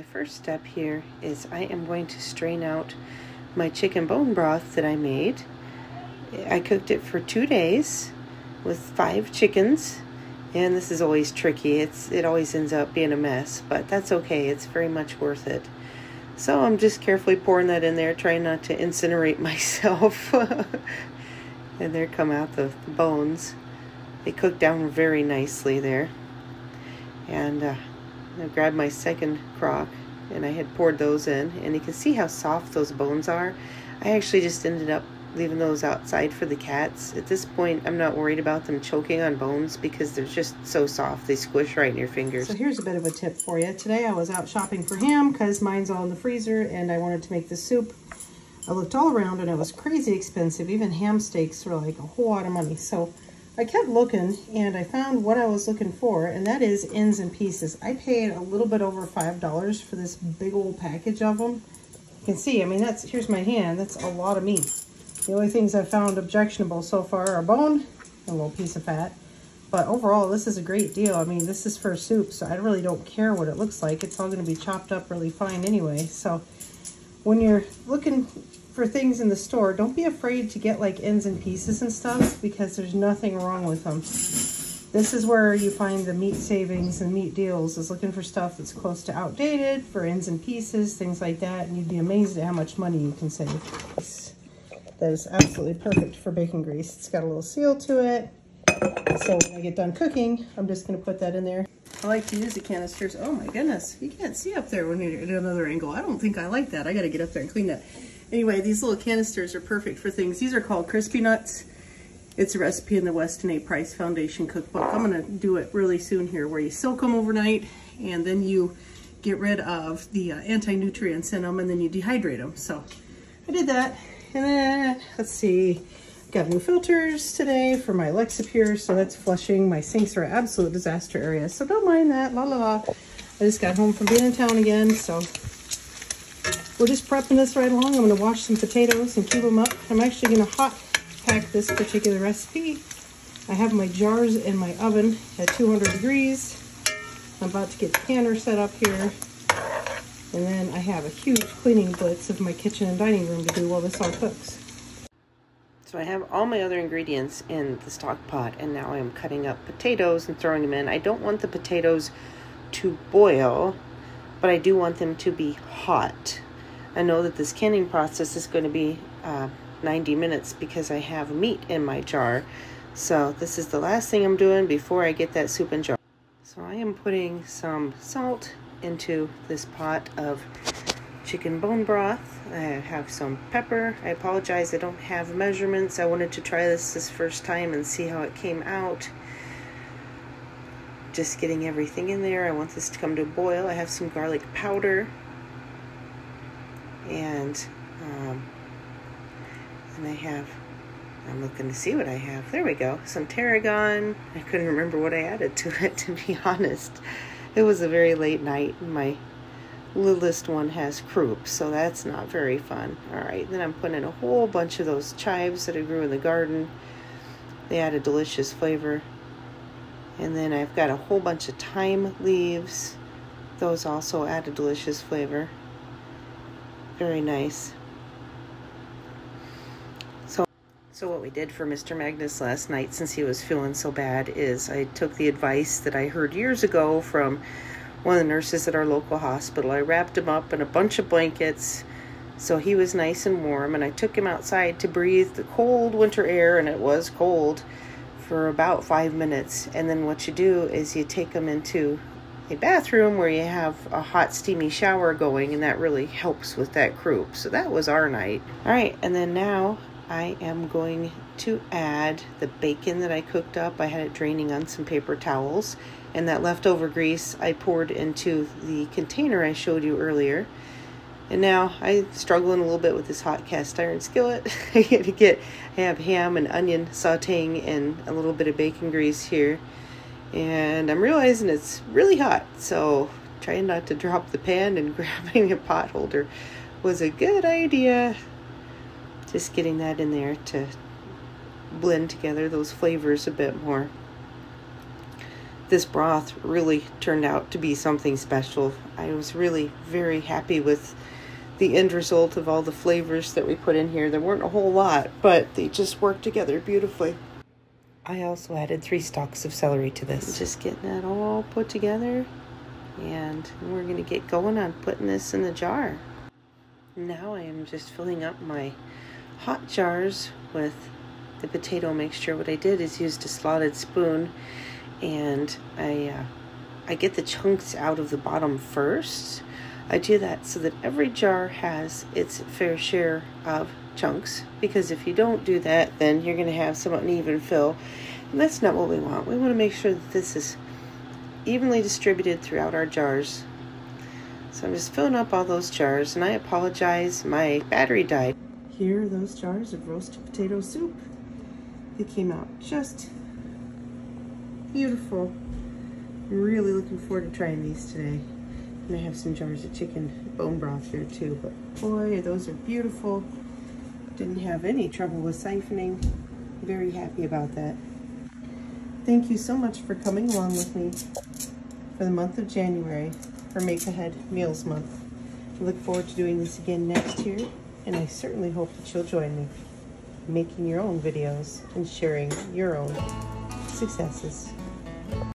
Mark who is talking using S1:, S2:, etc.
S1: my first step here is I am going to strain out my chicken bone broth that I made. I cooked it for 2 days with 5 chickens, and this is always tricky. It always ends up being a mess, but that's okay. It's very much worth it. So I'm just carefully pouring that in there, trying not to incinerate myself. And there come out the bones. They cook down very nicely there. And I grabbed my second crock, and I had poured those in, and you can see how soft those bones are. I actually just ended up leaving those outside for the cats. At this point, I'm not worried about them choking on bones because they're just so soft. They squish right in your fingers. So here's a bit of a tip for you. Today I was out shopping for ham because mine's all in the freezer, and I wanted to make the soup. I looked all around, and it was crazy expensive. Even ham steaks were like a whole lot of money. So I kept looking, and I found what I was looking for, and that is ends and pieces. I paid a little bit over $5 for this big old package of them. You can see, I mean, here's my hand. That's a lot of meat. The only things I've found objectionable so far are bone and a little piece of fat. But overall, this is a great deal. I mean, this is for soup, so I really don't care what it looks like. It's all going to be chopped up really fine anyway. So when you're looking for things in the store, don't be afraid to get like ends and pieces and stuff, because there's nothing wrong with them. This is where you find the meat savings and meat deals, is looking for stuff that's close to outdated, for ends and pieces, things like that, and you'd be amazed at how much money you can save. That is absolutely perfect for bacon grease. It's got a little seal to it, so when I get done cooking, I'm just going to put that in there. I like to use the canisters. Oh my goodness, you can't see up there when you're at another angle. I don't think I like that. I got to get up there and clean that. Anyway, these little canisters are perfect for things. These are called crispy nuts. It's a recipe in the Weston A. Price Foundation cookbook. I'm going to do it really soon here, where you soak them overnight and then you get rid of the anti-nutrients in them, and then you dehydrate them. So I did that. And then, let's see, got new filters today for my Lexapure, so that's flushing. My sinks are an absolute disaster area, so don't mind that, la la la. I just got home from being in town again, so we're just prepping this right along. I'm gonna wash some potatoes and cube them up. I'm actually gonna hot pack this particular recipe. I have my jars in my oven at 200 degrees. I'm about to get the canner set up here. And then I have a huge cleaning blitz of my kitchen and dining room to do while this all cooks. So I have all my other ingredients in the stock pot, and now I'm cutting up potatoes and throwing them in. I don't want the potatoes to boil, but I do want them to be hot. I know that this canning process is going to be 90 minutes because I have meat in my jar. So this is the last thing I'm doing before I get that soup in jar. So I am putting some salt into this pot of chicken bone broth. I have some pepper. I apologize, I don't have measurements. I wanted to try this first time and see how it came out. Just getting everything in there. I want this to come to a boil. I have some garlic powder, and I'm looking to see what I have. There we go. Some tarragon. I couldn't remember what I added to it, to be honest. It was a very late night, and my littlest one has croup, so that's not very fun. All right, then I'm putting in a whole bunch of those chives that I grew in the garden. They add a delicious flavor. And then I've got a whole bunch of thyme leaves. Those also add a delicious flavor. Very nice. So what we did for Mr. Magnus last night, since he was feeling so bad, is I took the advice that I heard years ago from one of the nurses at our local hospital. I wrapped him up in a bunch of blankets so he was nice and warm, and I took him outside to breathe the cold winter air, and it was cold, for about 5 minutes. And then what you do is you take him into a bathroom where you have a hot steamy shower going, and that really helps with that croup. So that was our night. All right, and then now I am going to add the bacon that I cooked up. I had it draining on some paper towels, and that leftover grease I poured into the container I showed you earlier. And now I'm struggling a little bit with this hot cast iron skillet. I have ham and onion sauteing and a little bit of bacon grease here, and I'm realizing it's really hot, so trying not to drop the pan and grabbing a pot holder was a good idea. Just getting that in there to blend together those flavors a bit more. this broth really turned out to be something special. I was really very happy with the end result of all the flavors that we put in here. There weren't a whole lot, but they just worked together beautifully. I also added 3 stalks of celery to this. Just getting that all put together, and we're going to get going on putting this in the jar. Now I am just filling up my hot jars with the potato mixture. What I did is used a slotted spoon, and I get the chunks out of the bottom first. I do that so that every jar has its fair share of chunks, because if you don't do that, then you're going to have some uneven fill, and that's not what we want. We want to make sure that this is evenly distributed throughout our jars. So I'm just filling up all those jars, and I apologize, my battery died. Here are those jars of roasted potato soup. They came out just beautiful. I'm really looking forward to trying these today. And I have some jars of chicken bone broth here too, but boy, those are beautiful. Didn't have any trouble with siphoning. Very happy about that. Thank you so much for coming along with me for the month of January for Make Ahead Meals Month. I look forward to doing this again next year, and I certainly hope that you'll join me making your own videos and sharing your own successes.